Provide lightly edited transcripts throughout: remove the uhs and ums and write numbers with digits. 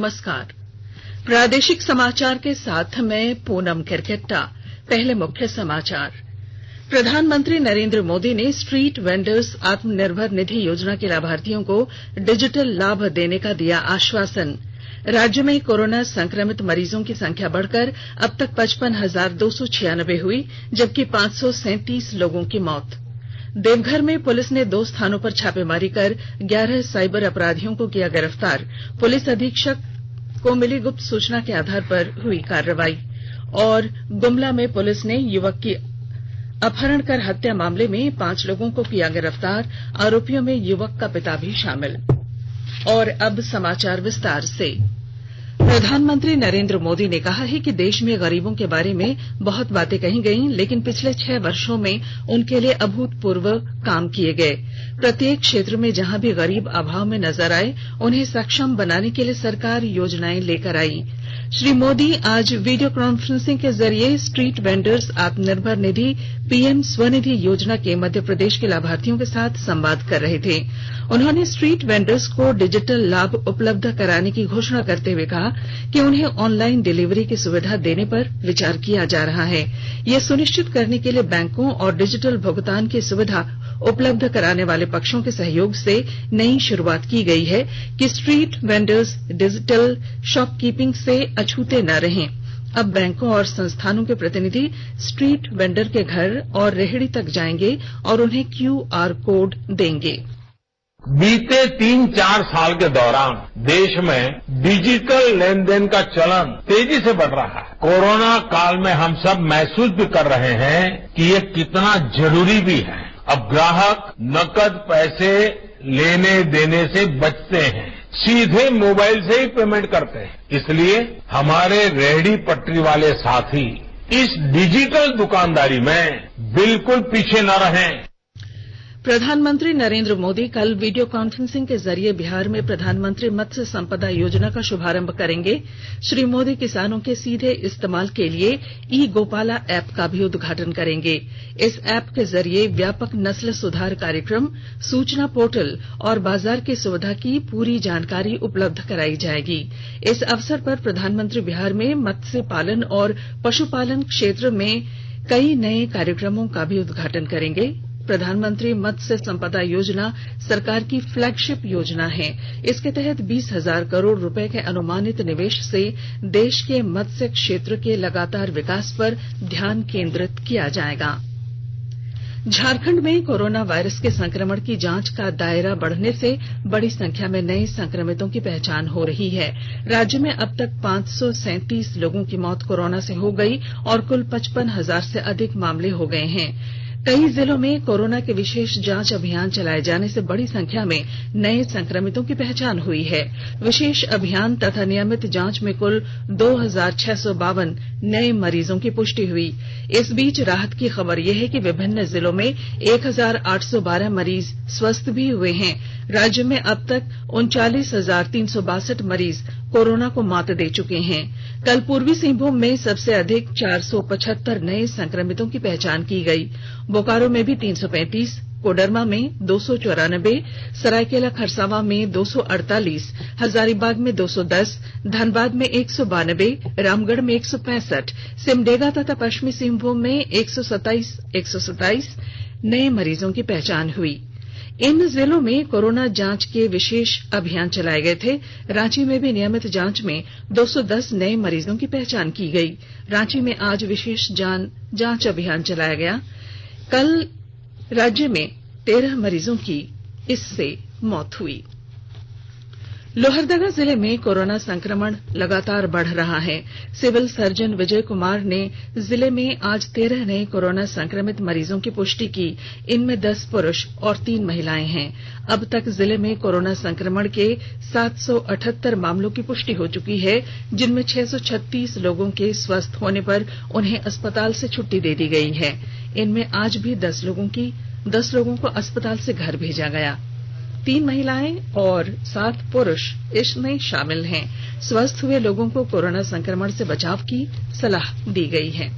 नमस्कार। प्रादेशिक समाचार के साथ मैं पूनम केरकेट्टा। पहले मुख्य समाचार। प्रधानमंत्री नरेंद्र मोदी ने स्ट्रीट वेंडर्स आत्मनिर्भर निधि योजना के लाभार्थियों को डिजिटल लाभ देने का दिया आश्वासन। राज्य में कोरोना संक्रमित मरीजों की संख्या बढ़कर अब तक 55,296 हुई, जबकि 537 लोगों की मौत। देवघर में पुलिस ने 2 स्थानों पर छापेमारी कर 11 साइबर अपराधियों को किया गिरफ्तार। पुलिस अधीक्षक को मिली गुप्त सूचना के आधार पर हुई कार्रवाई। और गुमला में पुलिस ने युवक की अपहरण कर हत्या मामले में 5 लोगों को किया गिरफ्तार। आरोपियों में युवक का पिता भी शामिल। और अब समाचार विस्तार से। प्रधानमंत्री नरेंद्र मोदी ने कहा है कि देश में गरीबों के बारे में बहुत बातें कही गई, लेकिन पिछले 6 वर्षों में उनके लिए अभूतपूर्व काम किए गए। प्रत्येक क्षेत्र में जहां भी गरीब अभाव में नजर आए, उन्हें सक्षम बनाने के लिए सरकार योजनाएं लेकर आई। श्री मोदी आज वीडियो कॉन्फ्रेंसिंग के जरिए street vendors Atmanirbhar Nidhi PM Svanidhi योजना के मध्य प्रदेश के लाभार्थियों के साथ संवाद कर रहे थे। उन्होंने स्ट्रीट वेंडर्स को डिजिटल लाभ उपलब्ध कराने की घोषणा करते हुए कहा कि उन्हें ऑनलाइन डिलीवरी की सुविधा देने पर विचार किया जा रहा है। यह सुनिश्चित करने के लिए बैंकों और डिजिटल भुगतान की सुविधा उपलब्ध कराने वाले पक्षों के सहयोग से नई शुरुआत की गई है कि स्ट्रीट वेंडर्स डिजिटल शॉपकीपिंग से अछूते न रहें। अब बैंकों और संस्थानों के प्रतिनिधि स्ट्रीट वेंडर के घर और रेहड़ी तक जाएंगे और उन्हें QR कोड देंगे। बीते 3-4 साल के दौरान देश में डिजिटल लेन देन का चलन तेजी से बढ़ रहा है। कोरोना काल में हम सब महसूस भी कर रहे हैं कि ये कितना जरूरी भी है। अब ग्राहक नकद पैसे लेने देने से बचते हैं, सीधे मोबाइल से ही पेमेंट करते हैं। इसलिए हमारे रेहड़ी पटरी वाले साथी इस डिजिटल दुकानदारी में बिल्कुल पीछे न रहें। प्रधानमंत्री नरेंद्र मोदी कल वीडियो कॉन्फ्रेंसिंग के जरिए बिहार में प्रधानमंत्री मत्स्य संपदा योजना का शुभारंभ करेंगे। श्री मोदी किसानों के सीधे इस्तेमाल के लिए ई गोपाला ऐप का भी उद्घाटन करेंगे। इस ऐप के जरिए व्यापक नस्ल सुधार कार्यक्रम, सूचना पोर्टल और बाजार की सुविधा की पूरी जानकारी उपलब्ध कराई जाएगी। इस अवसर पर प्रधानमंत्री बिहार में मत्स्य पालन और पशुपालन क्षेत्र में कई नए कार्यक्रमों का भी उद्घाटन करेंगे। प्रधानमंत्री मत्स्य संपदा योजना सरकार की फ्लैगशिप योजना है। इसके तहत 20,000 करोड़ रुपए के अनुमानित निवेश से देश के मत्स्य क्षेत्र के लगातार विकास पर ध्यान केंद्रित किया जाएगा। झारखंड में कोरोना वायरस के संक्रमण की जांच का दायरा बढ़ने से बड़ी संख्या में नए संक्रमितों की पहचान हो रही है। राज्य में अब तक 537 लोगों की मौत कोरोना से हो गई और कुल 55,000 से अधिक मामले हो गए हैं। कई जिलों में कोरोना के विशेष जांच अभियान चलाए जाने से बड़ी संख्या में नए संक्रमितों की पहचान हुई है। विशेष अभियान तथा नियमित जांच में कुल 2,652 नए मरीजों की पुष्टि हुई। इस बीच राहत की खबर यह है कि विभिन्न जिलों में 1,812 मरीज स्वस्थ भी हुए हैं। राज्य में अब तक 39,362 मरीज कोरोना को मात दे चुके हैं। कल पूर्वी सिंहभूम में सबसे अधिक 475 नए संक्रमितों की पहचान की गई। बोकारो में भी 335, कोडरमा में 294, सरायकेला खरसावां में 248, हजारीबाग में 210, धनबाद में 192, रामगढ़ में 165, सिमडेगा तथा पश्चिमी सिंहभूम में 127 नए मरीजों की पहचान हुई। इन जिलों में कोरोना जांच के विशेष अभियान चलाए गए थे। रांची में भी नियमित जांच में 210 नए मरीजों की पहचान की गई। रांची में आज विशेष जांच अभियान चलाया गया। कल राज्य में 13 मरीजों की इससे मौत हुई। लोहरदगा जिले में कोरोना संक्रमण लगातार बढ़ रहा है। सिविल सर्जन विजय कुमार ने जिले में आज 13 नए कोरोना संक्रमित मरीजों की पुष्टि की। इनमें 10 पुरुष और 3 महिलाएं हैं। अब तक जिले में कोरोना संक्रमण के 778 मामलों की पुष्टि हो चुकी है, जिनमें 636 लोगों के स्वस्थ होने पर उन्हें अस्पताल से छुट्टी दे दी गई है। इनमें आज भी 10 लोगों को अस्पताल से घर भेजा गया। 3 महिलाएं और 7 पुरुष इसमें शामिल हैं। स्वस्थ हुए लोगों को कोरोना संक्रमण से बचाव की सलाह दी गई है।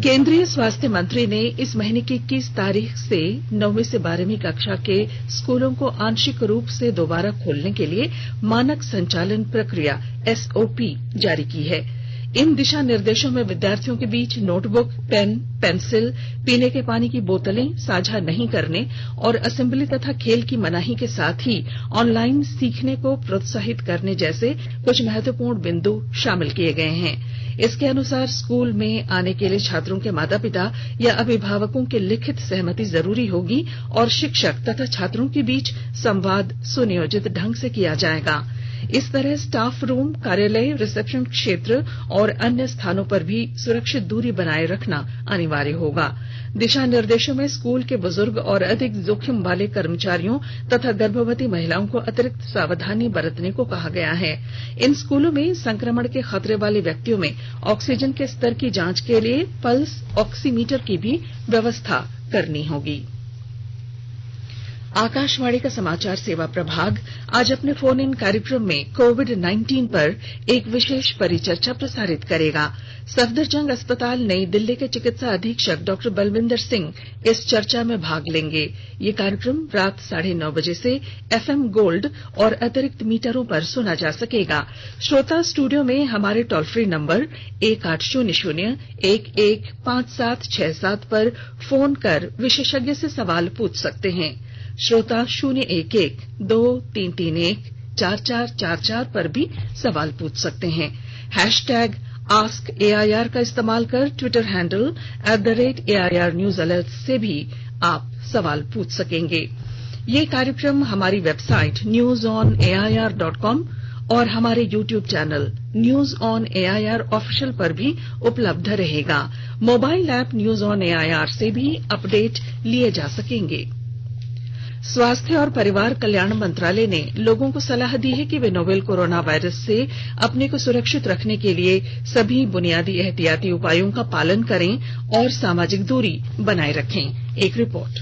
केंद्रीय स्वास्थ्य मंत्री ने इस महीने की 21 तारीख से 9वीं से 12वीं कक्षा के स्कूलों को आंशिक रूप से दोबारा खोलने के लिए मानक संचालन प्रक्रिया SOP जारी की है। इन दिशा निर्देशों में विद्यार्थियों के बीच नोटबुक, पेन, पेंसिल, पीने के पानी की बोतलें साझा नहीं करने और असेंबली तथा खेल की मनाही के साथ ही ऑनलाइन सीखने को प्रोत्साहित करने जैसे कुछ महत्वपूर्ण बिंदु शामिल किए गए हैं। इसके अनुसार स्कूल में आने के लिए छात्रों के माता पिता या अभिभावकों की लिखित सहमति जरूरी होगी और शिक्षक तथा छात्रों के बीच संवाद सुनियोजित ढंग से किया जाएगा। इस तरह स्टाफ रूम, कार्यालय, रिसेप्शन क्षेत्र और अन्य स्थानों पर भी सुरक्षित दूरी बनाए रखना अनिवार्य होगा। दिशा निर्देशों में स्कूल के बुजुर्ग और अधिक जोखिम वाले कर्मचारियों तथा गर्भवती महिलाओं को अतिरिक्त सावधानी बरतने को कहा गया है। इन स्कूलों में संक्रमण के खतरे वाले व्यक्तियों में ऑक्सीजन के स्तर की जांच के लिए पल्स ऑक्सीमीटर की भी व्यवस्था करनी होगी। आकाशवाणी का समाचार सेवा प्रभाग आज अपने फोन इन कार्यक्रम में कोविड-19 पर एक विशेष परिचर्चा प्रसारित करेगा। सफदरजंग अस्पताल नई दिल्ली के चिकित्सा अधीक्षक डॉ बलविंदर सिंह इस चर्चा में भाग लेंगे। ये कार्यक्रम रात 9:30 बजे से FM गोल्ड और अतिरिक्त मीटरों पर सुना जा सकेगा। श्रोता स्टूडियो में हमारे टोल फ्री नंबर 1800-115767 पर फोन कर विशेषज्ञ से सवाल पूछ सकते हैं। श्रोता 011-2331-4444 पर भी सवाल पूछ सकते हैं। #AskAIR का इस्तेमाल कर Twitter handle @AIR news alert से भी आप सवाल पूछ सकेंगे। ये कार्यक्रम हमारी वेबसाइट newsonair.com और हमारे YouTube channel news on AIR official पर भी उपलब्ध रहेगा। Mobile app news on AIR से भी अपडेट लिए जा सकेंगे। स्वास्थ्य और परिवार कल्याण मंत्रालय ने लोगों को सलाह दी है कि वे नोवेल कोरोना वायरस से अपने को सुरक्षित रखने के लिए सभी बुनियादी एहतियाती उपायों का पालन करें और सामाजिक दूरी बनाए रखें। एक रिपोर्ट।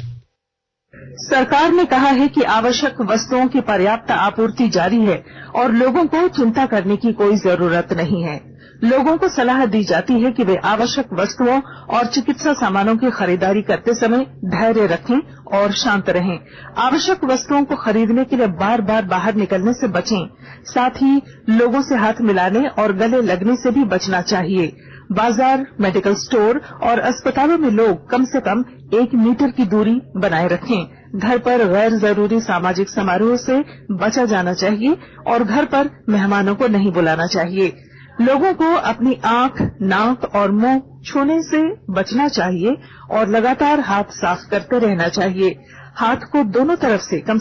सरकार ने कहा है कि आवश्यक वस्तुओं की पर्याप्त आपूर्ति जारी है और लोगों को चिंता करने की कोई जरूरत नहीं है। लोगों को सलाह दी जाती है कि वे आवश्यक वस्तुओं और चिकित्सा सामानों की खरीदारी करते समय धैर्य रखें और शांत रहें। आवश्यक वस्तुओं को खरीदने के लिए बार बार बाहर निकलने से बचें। साथ ही लोगों से हाथ मिलाने और गले लगने से भी बचना चाहिए। बाजार, मेडिकल स्टोर और अस्पतालों में लोग कम से कम 1 मीटर की दूरी बनाए रखें। घर पर गैर जरूरी सामाजिक समारोह से बचा जाना चाहिए और घर पर मेहमानों को नहीं बुलाना चाहिए। लोगों को अपनी आंख, नाक और मुंह छूने से बचना चाहिए और लगातार हाथ साफ करते रहना चाहिए। हाथ को दोनों तरफ से कम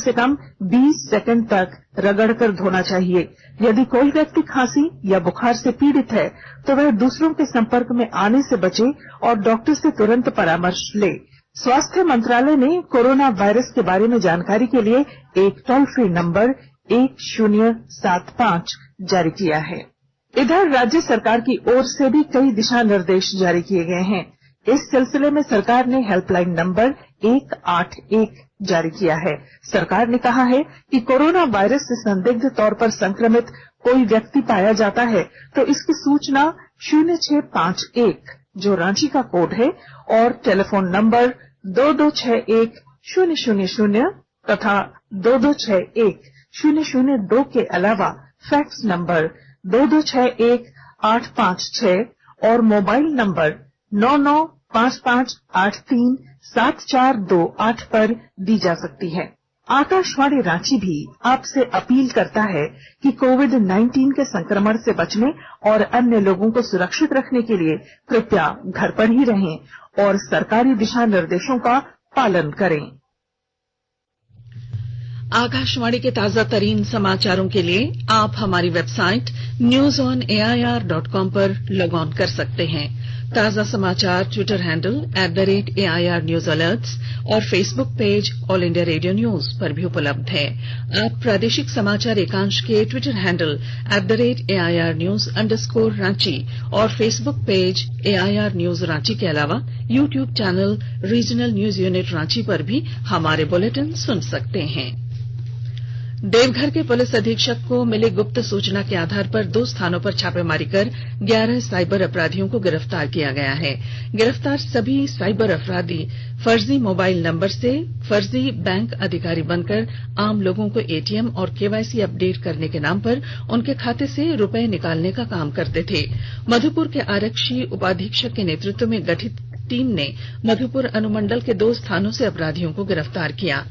20 सेकंड तक रगड़कर धोना चाहिए। यदि कोई व्यक्ति खांसी या बुखार से पीड़ित है तो वह दूसरों के संपर्क में आने से बचे और डॉक्टर से तुरंत परामर्श ले। स्वास्थ्य मंत्रालय ने कोरोना वायरस के बारे में जानकारी के लिए एक टोल फ्री नंबर 1075 जारी किया है। इधर राज्य सरकार की ओर से भी कई दिशा निर्देश जारी किए गए हैं। इस सिलसिले में सरकार ने हेल्पलाइन नंबर 181 जारी किया है। सरकार ने कहा है कि कोरोना वायरस से संदिग्ध तौर पर संक्रमित कोई व्यक्ति पाया जाता है तो इसकी सूचना 0651 जो रांची का कोड है और टेलीफोन नंबर 2261-000 तथा 2261-002 के अलावा फैक्स नंबर 2261-856 और मोबाइल नंबर 9955837428 पर दी जा सकती है। आकाशवाणी रांची भी आपसे अपील करता है कि कोविड-19 के संक्रमण से बचने और अन्य लोगों को सुरक्षित रखने के लिए कृपया घर पर ही रहें और सरकारी दिशा निर्देशों का पालन करें। आकाशवाणी के ताजा तरीन समाचारों के लिए आप हमारी वेबसाइट newsonair.com पर लॉग ऑन कर सकते हैं। ताजा समाचार Twitter handle @AIR news alerts और Facebook page all India radio news पर भी उपलब्ध है। आप प्रादेशिक समाचार एकांश के ट्विटर हैंडल @AIR न्यूज_रांची और Facebook page AIR news Ranchi के अलावा YouTube channel regional news unit Ranchi पर भी हमारे बुलेटिन सुन सकते हैं। देवघर के पुलिस अधीक्षक को मिली गुप्त सूचना के आधार पर 2 स्थानों पर छापेमारी कर 11 साइबर अपराधियों को गिरफ्तार किया गया है। गिरफ्तार सभी साइबर अपराधी फर्जी मोबाइल नंबर से फर्जी बैंक अधिकारी बनकर आम लोगों को एटीएम और केवाईसी अपडेट करने के नाम पर उनके खाते से रुपए निकालने का काम करते थे। मधुपुर के आरक्षी उपाधीक्षक के नेतृत्व में गठित टीम ने मधुपुर अनुमंडल के 2 स्थानों से अपराधियों को गिरफ्तार किया।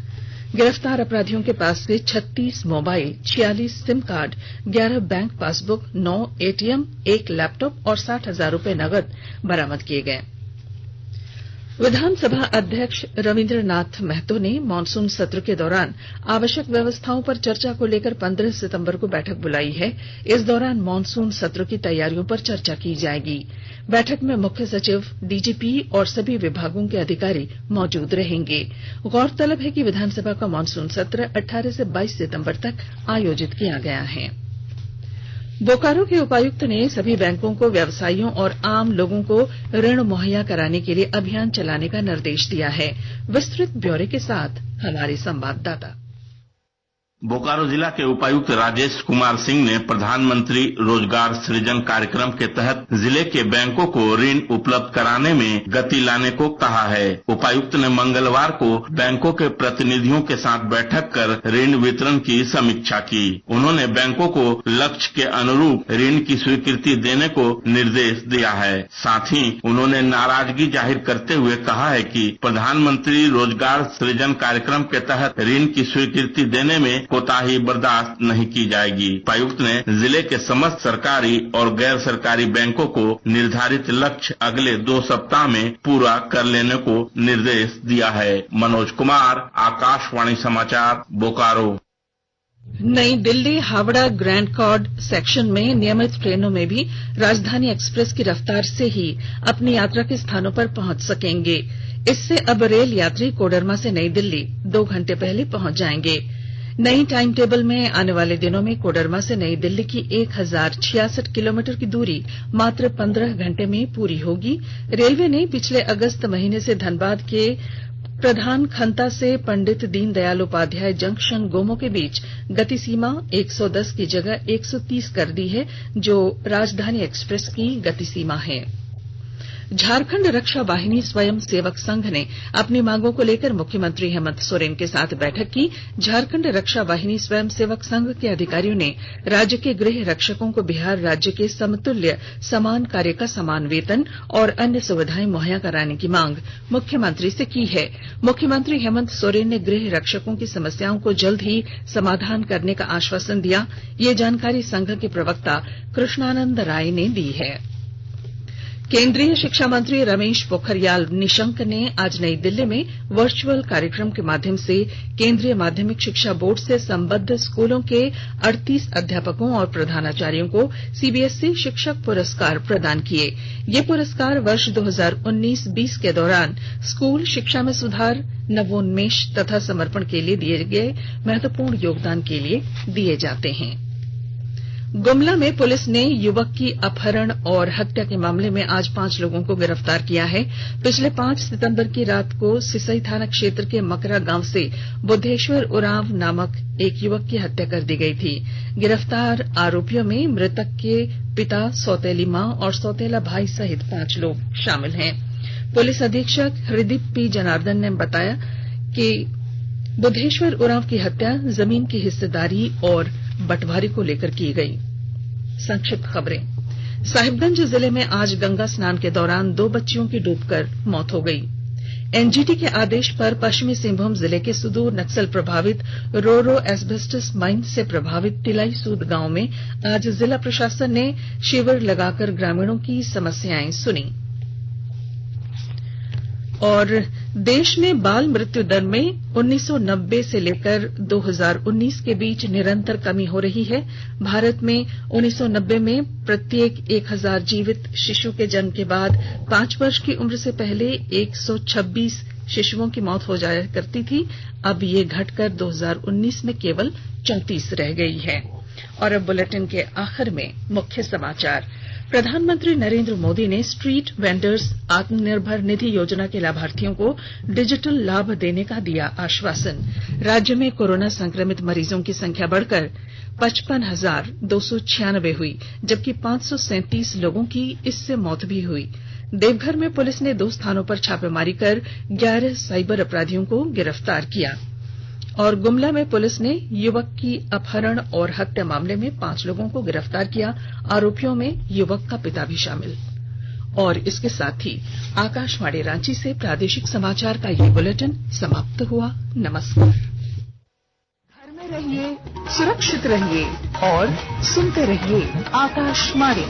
गिरफ्तार अपराधियों के पास से 36 mobile, 46 SIM card, 11 bank passbook, 9 ATM, 1 laptop और 60,000 रुपए नगद बरामद किए गए। विधानसभा अध्यक्ष रविंद्रनाथ महतो ने मॉनसून सत्र के दौरान आवश्यक व्यवस्थाओं पर चर्चा को लेकर 15 सितंबर को बैठक बुलाई है। इस दौरान मॉनसून सत्र की तैयारियों पर चर्चा की जाएगी। बैठक में मुख्य सचिव, डीजीपी और सभी विभागों के अधिकारी मौजूद रहेंगे। गौरतलब है कि विधानसभा का मॉनसून सत्र 18 से 22 सितंबर तक आयोजित किया गया है। बोकारो के उपायुक्त ने सभी बैंकों को व्यवसायियों और आम लोगों को ऋण मुहैया कराने के लिए अभियान चलाने का निर्देश दिया है। विस्तृत ब्यौरे के साथ हमारे संवाददाता। बोकारो जिला के उपायुक्त राजेश कुमार सिंह ने प्रधानमंत्री रोजगार सृजन कार्यक्रम के तहत जिले के बैंकों को ऋण उपलब्ध कराने में गति लाने को कहा है। उपायुक्त ने मंगलवार को बैंकों के प्रतिनिधियों के साथ बैठक कर ऋण वितरण की समीक्षा की। उन्होंने बैंकों को लक्ष्य के अनुरूप ऋण की स्वीकृति देने को निर्देश दिया है। साथ ही उन्होंने नाराजगी जाहिर करते हुए कहा है कि प्रधानमंत्री रोजगार सृजन कार्यक्रम के तहत ऋण की स्वीकृति देने में कोताही बर्दाश्त नहीं की जाएगी। उपायुक्त ने जिले के समस्त सरकारी और गैर सरकारी बैंकों को निर्धारित लक्ष्य अगले 2 सप्ताह में पूरा कर लेने को निर्देश दिया है। मनोज कुमार, आकाशवाणी समाचार, Bokaro. New Delhi Howrah Grand Chord section में नियमित ट्रेनों में भी राजधानी एक्सप्रेस की रफ्तार से ही अपनी यात्रा के स्थानों पर पहुंच सकेंगे। इससे अब रेल यात्री कोडरमा से नई दिल्ली 2 घंटे पहले पहुंच जाएंगे। नई टाइम टेबल में आने वाले दिनों में कोडरमा से नई दिल्ली की 1066 किलोमीटर की दूरी मात्र 15 घंटे में पूरी होगी। रेलवे ने पिछले अगस्त महीने से धनबाद के प्रधान खंता से पंडित दीनदयाल उपाध्याय जंक्शन गोमो के बीच गति सीमा 110 की जगह 130 कर दी है, जो राजधानी एक्सप्रेस की गति सीमा है। झारखंड रक्षा वाहिनी स्वयं सेवक संघ ने अपनी मांगों को लेकर मुख्यमंत्री हेमंत सोरेन के साथ बैठक की। झारखंड रक्षा वाहिनी स्वयं सेवक संघ के अधिकारियों ने राज्य के गृह रक्षकों को बिहार राज्य के समतुल्य समान कार्य का समान वेतन और अन्य सुविधाएं मुहैया कराने की मांग मुख्यमंत्री से की है। मुख्यमंत्री हेमंत सोरेन ने गृह रक्षकों की समस्याओं को जल्द ही समाधान करने का आश्वासन दिया। ये जानकारी संघ के प्रवक्ता कृष्णानंद राय ने दी है। केंद्रीय शिक्षा मंत्री रमेश पोखरियाल निशंक ने आज नई दिल्ली में वर्चुअल कार्यक्रम के माध्यम से केंद्रीय माध्यमिक शिक्षा बोर्ड से संबद्ध स्कूलों के 38 अध्यापकों और प्रधानाचार्यों को सीबीएसई शिक्षक पुरस्कार प्रदान किए। ये पुरस्कार वर्ष 2019-20 के दौरान स्कूल शिक्षा में सुधार, नवोन्मेष तथा समर्पण के लिए दिए गए महत्वपूर्ण योगदान के लिए दिए जाते हैं। गुमला में पुलिस ने युवक की अपहरण और हत्या के मामले में आज 5 लोगों को गिरफ्तार किया है। पिछले 5 सितंबर की रात को सिसई थाना क्षेत्र के मकरा गांव से बुद्धेश्वर उरांव नामक एक युवक की हत्या कर दी गई थी। गिरफ्तार आरोपियों में मृतक के पिता, सौतेली मां और सौतेला भाई सहित 5 लोग शामिल हैं। पुलिस अधीक्षक हृदीप पी जनार्दन ने बताया कि बुद्धेश्वर उरांव की हत्या जमीन की हिस्सेदारी और बंटवारे को लेकर की गई। संक्षिप्त खबरें। साहिबगंज जिले में आज गंगा स्नान के दौरान 2 बच्चियों की डूबकर मौत हो गई। एनजीटी के आदेश पर पश्चिमी सिंहभूम जिले के सुदूर नक्सल प्रभावित रोरो एस्बेस्टस माइन से प्रभावित तिलाई सूद गांव में आज जिला प्रशासन ने शिविर लगाकर ग्रामीणों की समस्याएं सुनी। और देश में बाल मृत्यु दर में 1990 से लेकर 2019 के बीच निरंतर कमी हो रही है। भारत में 1990 में प्रत्येक 1000 जीवित शिशु के जन्म के बाद 5 वर्ष की उम्र से पहले 126 शिशुओं की मौत हो जाया करती थी। अब ये घटकर 2019 में केवल 34 रह गई है। और अब बुलेटिन के आखिर में मुख्य समाचार प्रधानमंत्री नरेंद्र मोदी ने स्ट्रीट वेंडर्स आत्मनिर्भर निधि योजना के लाभार्थियों को डिजिटल लाभ देने का दिया आश्वासन। राज्य में कोरोना संक्रमित मरीजों की संख्या बढ़कर 55,296 हुई, जबकि 537 लोगों की इससे मौत भी हुई। देवघर में पुलिस ने 2 स्थानों पर छापेमारी कर 11 साइबर अपराधियों को गिरफ्तार किया। और गुमला में पुलिस ने युवक की अपहरण और हत्या मामले में 5 लोगों को गिरफ्तार किया। आरोपियों में युवक का पिता भी शामिल। और इसके साथ ही आकाशवाणी रांची से प्रादेशिक समाचार का ये बुलेटिन समाप्त हुआ। नमस्कार। घर में रहिए, सुरक्षित रहिए और सुनते रहिए आकाशवाणी।